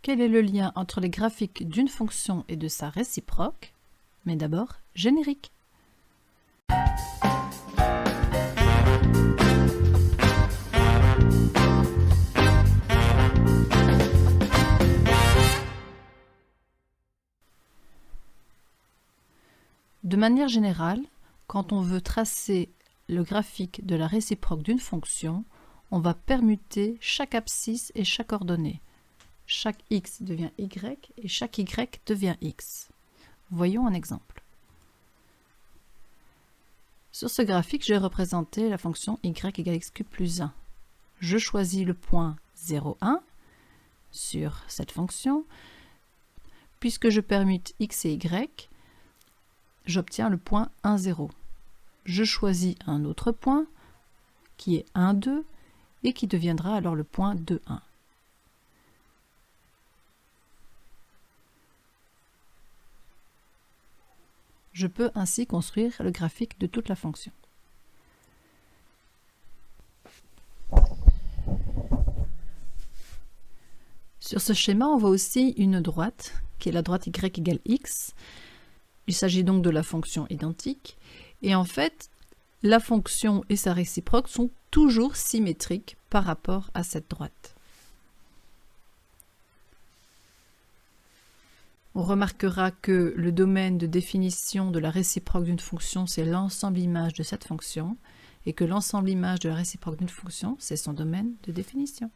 Quel est le lien entre les graphiques d'une fonction et de sa réciproque? Mais d'abord, générique. De manière générale, quand on veut tracer le graphique de la réciproque d'une fonction, on va permuter chaque abscisse et chaque ordonnée. Chaque x devient y et chaque y devient x. Voyons un exemple. Sur ce graphique, j'ai représenté la fonction y égale x cube plus 1. Je choisis le point 0, 1 sur cette fonction. Puisque je permute x et y, j'obtiens le point 1, 0. Je choisis un autre point qui est 1, 2 et qui deviendra alors le point 2, 1. Je peux ainsi construire le graphique de toute la fonction. Sur ce schéma, on voit aussi une droite, qui est la droite y égale x. Il s'agit donc de la fonction identique. Et en fait, la fonction et sa réciproque sont toujours symétriques par rapport à cette droite. On remarquera que le domaine de définition de la réciproque d'une fonction, c'est l'ensemble image de cette fonction, et que l'ensemble image de la réciproque d'une fonction, c'est son domaine de définition.